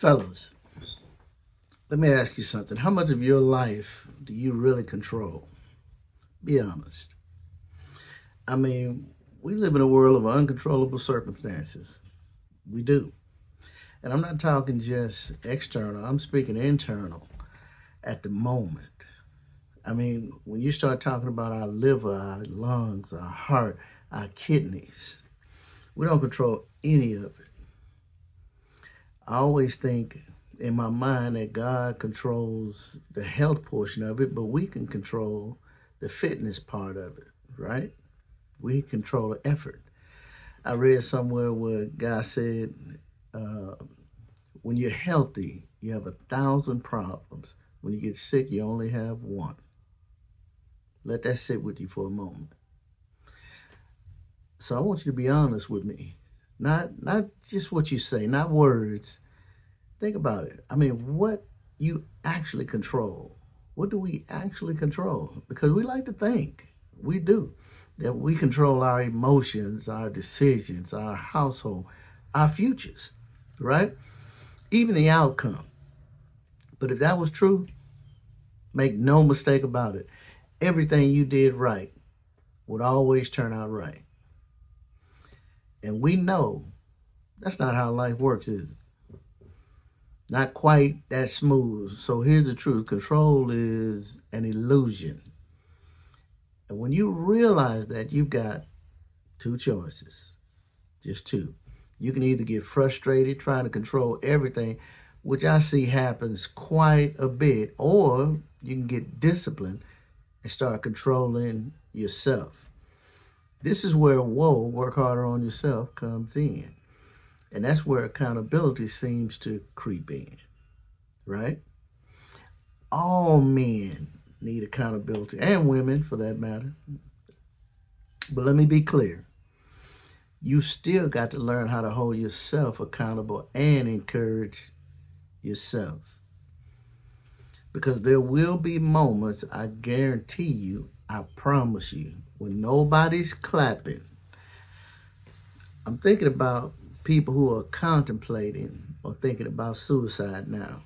Fellas, let me ask you something. How much of your life do you really control? Be honest. I mean, we live in a world of uncontrollable circumstances. We do. And I'm not talking just external, I'm speaking internal at the moment. I mean, when you start talking about our liver, our lungs, our heart, our kidneys, we don't control any of it. I always think in my mind that God controls the health portion of it, but we can control the fitness part of it, right? We control the effort. I read somewhere where a guy said, uh, when you're healthy, you have 1,000 problems. When you get sick, you only have one. Let that sit with you for a moment. So I want you to be honest with me. Not just what you say, not words. Think about it. I mean, what you actually control. What do we actually control? Because we like to think, we do, that we control our emotions, our decisions, our household, our futures, right? Even the outcome. But if that was true, make no mistake about it. Everything you did right would always turn out right. And we know that's not how life works, is it? Not quite that smooth. So here's the truth: control is an illusion. And when you realize that, you've got two choices, just two. You can either get frustrated trying to control everything, which I see happens quite a bit, or you can get disciplined and start controlling yourself. This is where whoa, work harder on yourself comes in. And that's where accountability seems to creep in, right? All men need accountability, and women for that matter. But let me be clear: you still got to learn how to hold yourself accountable and encourage yourself. Because there will be moments, I guarantee you, I promise you, when nobody's clapping. I'm thinking about people who are contemplating or thinking about suicide now.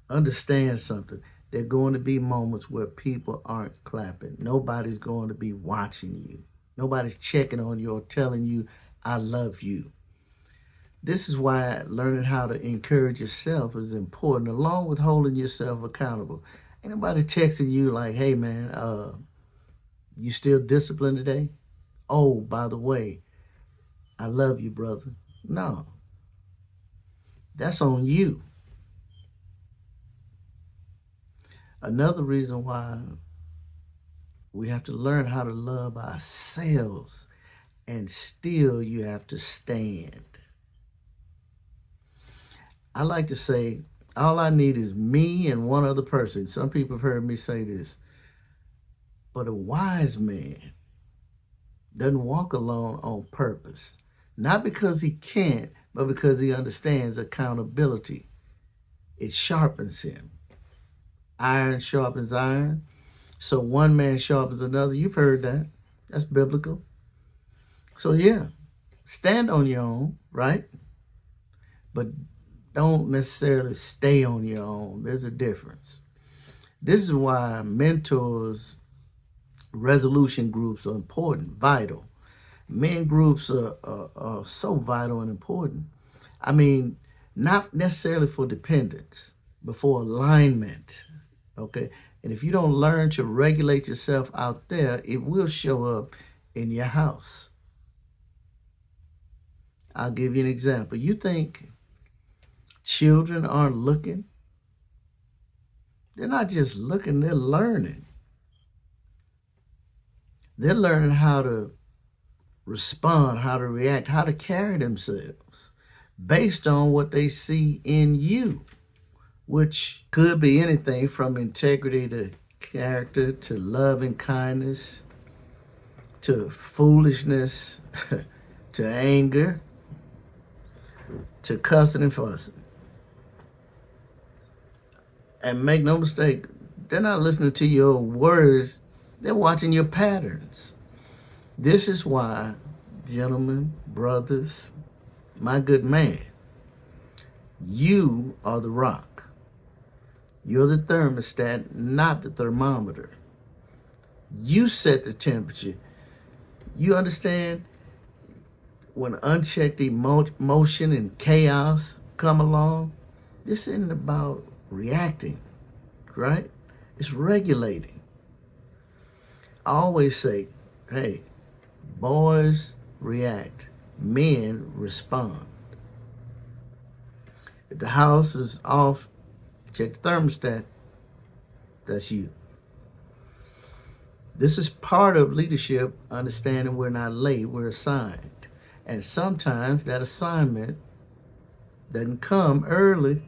Understand something. There are going to be moments where people aren't clapping. Nobody's going to be watching you. Nobody's checking on you or telling you, I love you. This is why learning how to encourage yourself is important, along with holding yourself accountable. Ain't nobody texting you like, hey man, you still disciplined today? Oh, by the way, I love you, brother. No, that's on you. Another reason why we have to learn how to love ourselves, and still you have to stand. I like to say, all I need is me and one other person. Some people have heard me say this, but a wise man doesn't walk alone on purpose. Not because he can't, but because he understands accountability. It sharpens him. Iron sharpens iron. So one man sharpens another. You've heard that. That's biblical. So yeah, stand on your own, right? But don't necessarily stay on your own. There's a difference. This is why mentors, resolution groups are important, vital. Men groups are so vital and important. I mean, not necessarily for dependence, but for alignment. Okay. And if you don't learn to regulate yourself out there, it will show up in your house. I'll give you an example. You think children aren't looking? They're not just looking, they're learning. They're learning how to respond, how to react, how to carry themselves based on what they see in you, which could be anything from integrity to character to love and kindness to foolishness to anger to cussing and fussing. And make no mistake, they're not listening to your words, they're watching your patterns. This is why, gentlemen, brothers, my good man, You are the rock. You're the thermostat, not the thermometer. You set the temperature. You understand? When unchecked emotion and chaos come along, this isn't about reacting, right? It's regulating. I always say, hey, boys react, men respond. If the house is off, check the thermostat. That's you. This is part of leadership, understanding we're not late, we're assigned. And sometimes that assignment doesn't come early.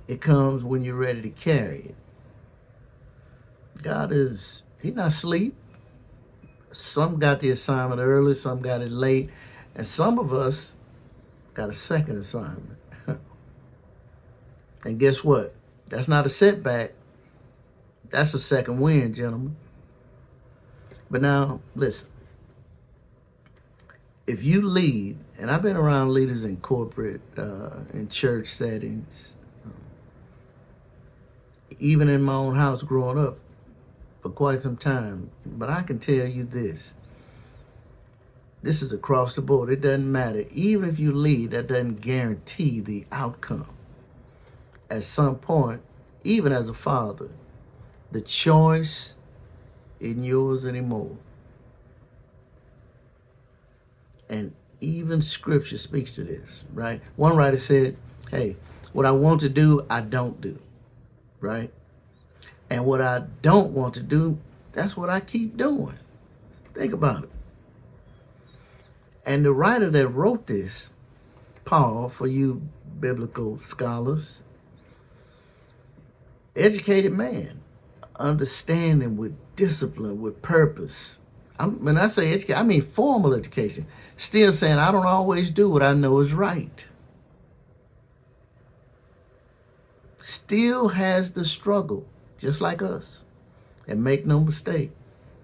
It comes when you're ready to carry it. God He's not asleep. Some got the assignment early, some got it late, and some of us got a second assignment. And guess what? That's not a setback. That's a second win, gentlemen. But now, listen. If you lead, and I've been around leaders in corporate, in church settings, even in my own house growing up for quite some time. But I can tell you this. This is across the board. It doesn't matter. Even if you lead, that doesn't guarantee the outcome. At some point, even as a father, the choice isn't yours anymore. And even scripture speaks to this, right? One writer said, hey, what I want to do, I don't do, right? And what I don't want to do, that's what I keep doing. Think about it. And the writer that wrote this, Paul, for you biblical scholars, educated man, understanding with discipline, with purpose. When I say education, I mean formal education. Still saying I don't always do what I know is right. Still has the struggle, just like us. And make no mistake,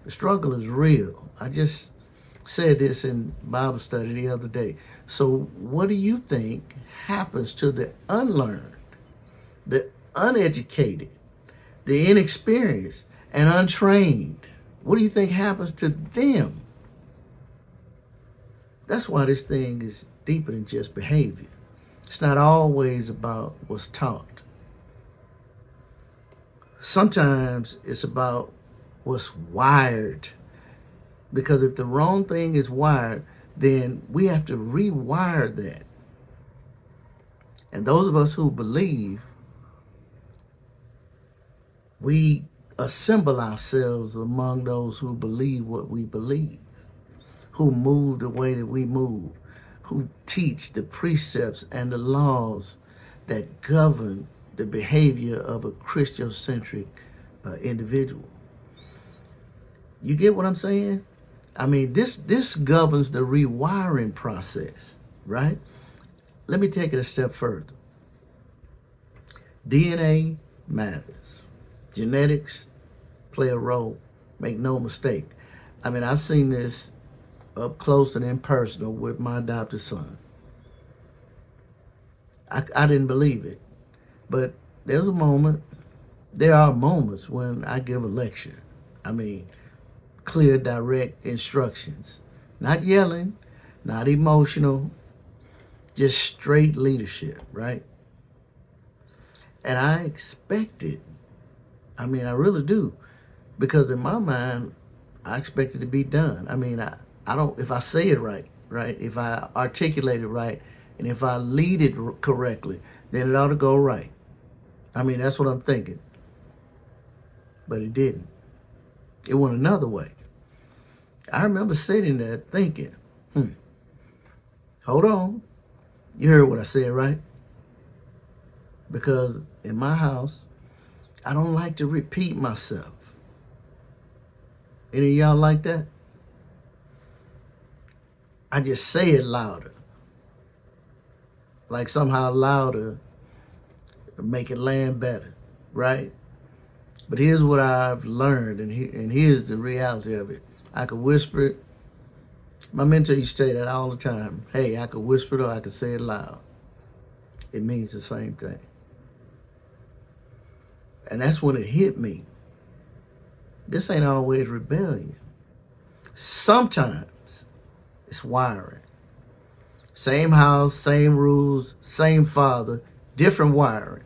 the struggle is real. I just said this in Bible study the other day. So what do you think happens to the unlearned, the uneducated, the inexperienced, and untrained? What do you think happens to them? That's why this thing is deeper than just behavior. It's not always about what's taught. Sometimes it's about what's wired. Because if the wrong thing is wired, then we have to rewire that. And those of us who believe, we assemble ourselves among those who believe what we believe, who move the way that we move, who teach the precepts and the laws that govern the behavior of a Christocentric individual. You get what I'm saying? I mean, this governs the rewiring process, right? Let me take it a step further. DNA matters. Genetics play a role. Make no mistake. I mean, I've seen this up close and impersonal with my adopted son. I didn't believe it. But there are moments when I give a lecture. I mean, clear, direct instructions. Not yelling, not emotional, just straight leadership, right? And I expect it. I mean, I really do. Because in my mind, I expect it to be done. I mean, I don't, if I say it right, if I articulate it right, and if I lead it correctly, then it ought to go right. I mean, that's what I'm thinking. But it didn't. It went another way. I remember sitting there thinking, hold on. You heard what I said, right? Because in my house, I don't like to repeat myself. Any of y'all like that? I just say it louder. Like somehow louder to make it land better, right? But here's what I've learned, and here's the reality of it. I could whisper it. My mentor used to say that all the time. Hey, I could whisper it or I could say it loud. it means the same thing. And that's when it hit me. This ain't always rebellion. Sometimes it's wiring. Same house, same rules, same father, different wiring.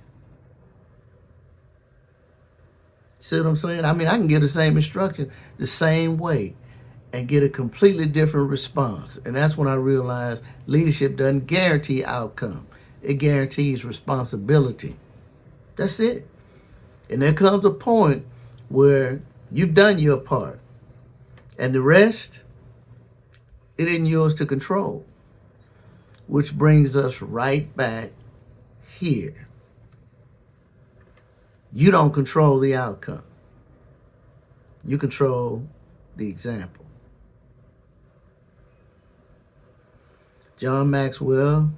See what I'm saying? I mean, I can give the same instruction the same way and get a completely different response. And that's when I realized leadership doesn't guarantee outcome. It guarantees responsibility. That's it. And there comes a point where you've done your part. And the rest, it isn't yours to control. Which brings us right back here. You don't control the outcome. You control the example. John Maxwell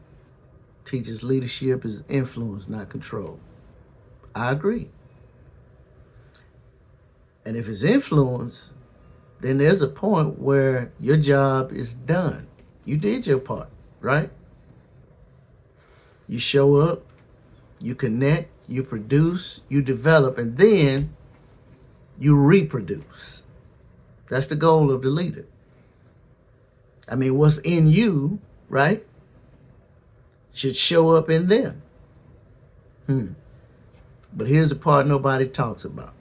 teaches leadership is influence, not control. I agree. And if it's influence, then there's a point where your job is done. You did your part, right? You show up, you connect, you produce, you develop, and then you reproduce. That's the goal of the leader. I mean, what's in you, right, should show up in them. But here's the part nobody talks about.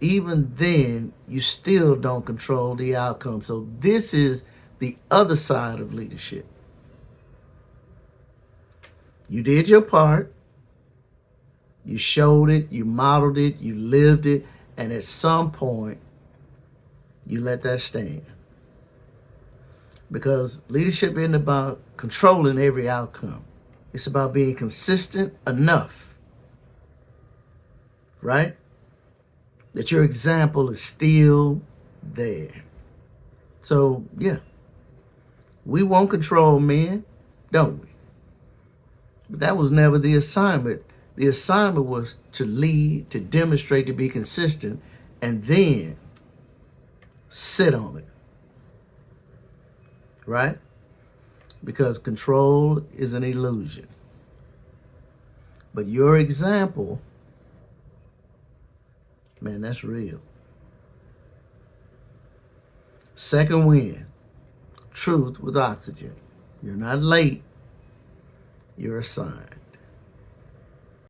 Even then, you still don't control the outcome. So this is the other side of leadership. You did your part. You showed it, you modeled it, you lived it, and at some point, you let that stand. Because leadership isn't about controlling every outcome. It's about being consistent enough, right? That your example is still there. So, yeah, we won't control men, don't we? But that was never the assignment. The assignment was to lead, to demonstrate, to be consistent, and then sit on it. Right? Because control is an illusion. But your example, man, that's real. Second win, truth with oxygen. You're not late, you're assigned.